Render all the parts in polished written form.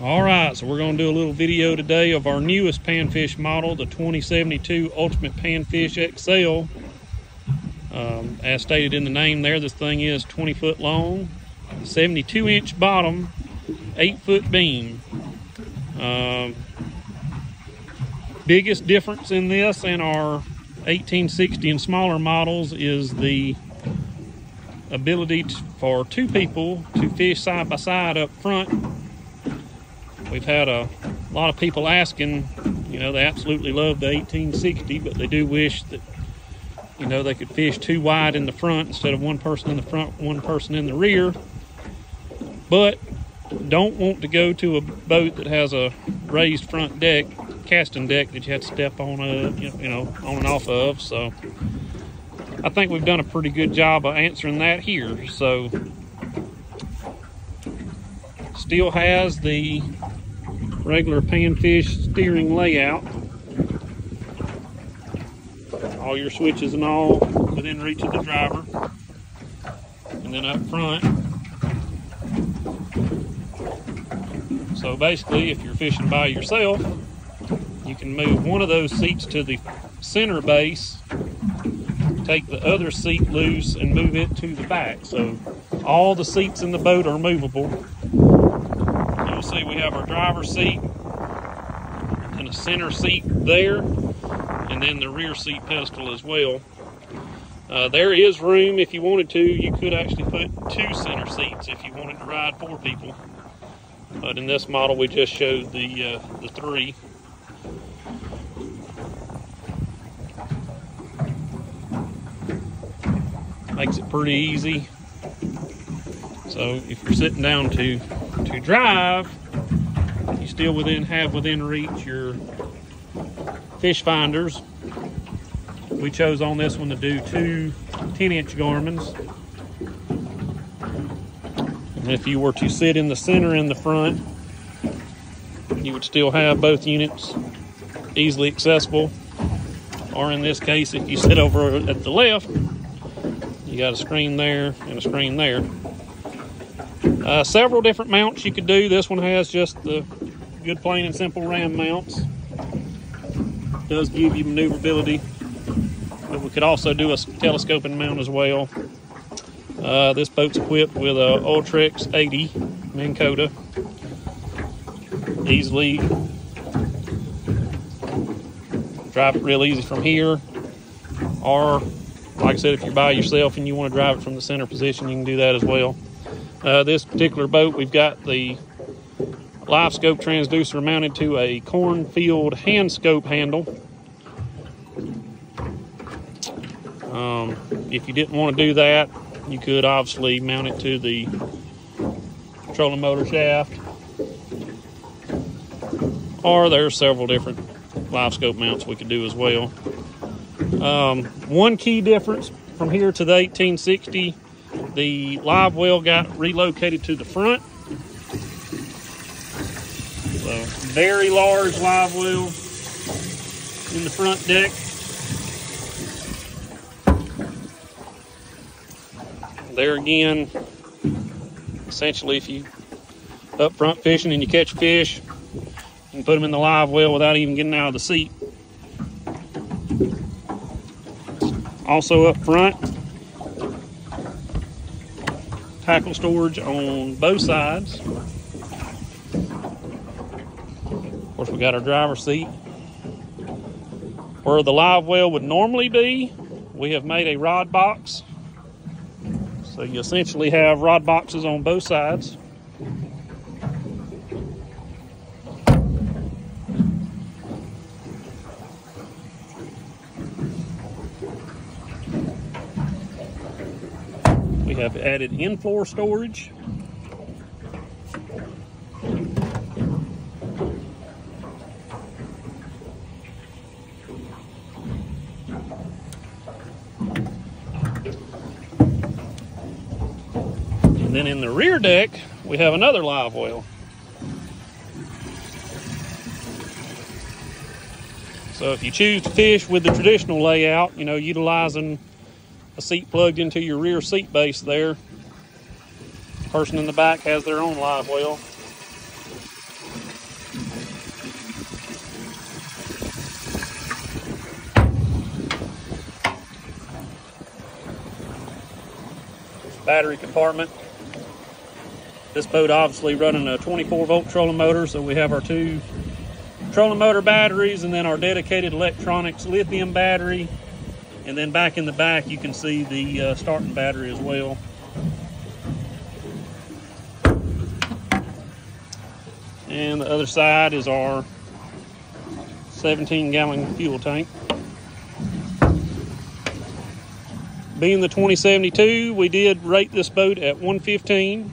All right, so we're going to do a little video today of our newest Panfish model, the 2072 Ultimate Panfish XL. As stated in the name there, this thing is 20 foot long, 72-inch bottom, 8-foot beam. Biggest difference in this and our 1860 and smaller models is the ability for two people to fish side by side up front. We've had a lot of people asking, they absolutely love the 1860, but they do wish that, they could fish two wide in the front instead of one person in the front, one person in the rear. But don't want to go to a boat that has a raised front deck, casting deck that you have to step on, on and off of. So I think we've done a pretty good job of answering that here. So still has the regular Panfish steering layout. All your switches and all within reach of the driver. And then up front. So basically, if you're fishing by yourself, you can move one of those seats to the center base, take the other seat loose and move it to the back. So all the seats in the boat are movable. You'll see we have our driver's seat and a center seat there, and then the rear seat pedestal as well. There is room, if you wanted to, you could actually put two center seats if you wanted to ride four people. But in this model, we just showed the three. Makes it pretty easy. So if you're sitting down to drive, you still have within reach your fish finders. We chose on this one to do two 10-inch Garmins. And if you were to sit in the center in the front, you would still have both units easily accessible. Or in this case, if you sit over at the left, you got a screen there and a screen there. Several different mounts you could do. This one has just the good plain and simple ram mounts. Does give you maneuverability, but we could also do a telescoping mount as well. This boat's equipped with a Ultrex 80 Minn Kota. Easily drive it real easy from here, or like I said, if you're by yourself and you want to drive it from the center position, you can do that as well. This particular boat, we've got the live scope transducer mounted to a cornfield hand scope handle. If you didn't want to do that, you could obviously mount it to the trolling motor shaft. Or there's several different live scope mounts we could do as well. One key difference from here to the 1860, the live well got relocated to the front. So very large live well in the front deck. There again, essentially if you up front fishing and you catch fish, you can put them in the live well without even getting out of the seat. Also up front, tackle storage on both sides. Of course, we got our driver's seat. Where the live well would normally be, we have made a rod box. So you essentially have rod boxes on both sides. We have added in-floor storage. And then in the rear deck, we have another live well. So if you choose to fish with the traditional layout, utilizing a seat plugged into your rear seat base there, person in the back has their own live well. battery compartment. This boat obviously running a 24-volt trolling motor, so we have our 2 trolling motor batteries and then our dedicated electronics lithium battery. And then back in the back, you can see the starting battery as well. And the other side is our 17-gallon fuel tank. Being the 2072, we did rate this boat at 115.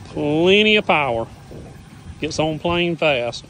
Plenty of power. Gets on plane fast.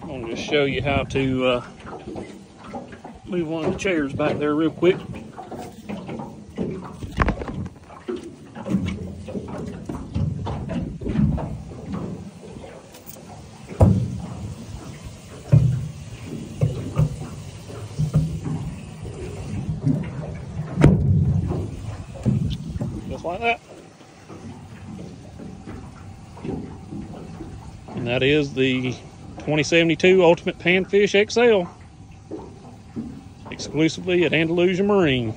I'm going to show you how to move one of the chairs back there real quick. Just like that. And that is the 2072 Ultimate Panfish XL, exclusively at Andalusia Marine.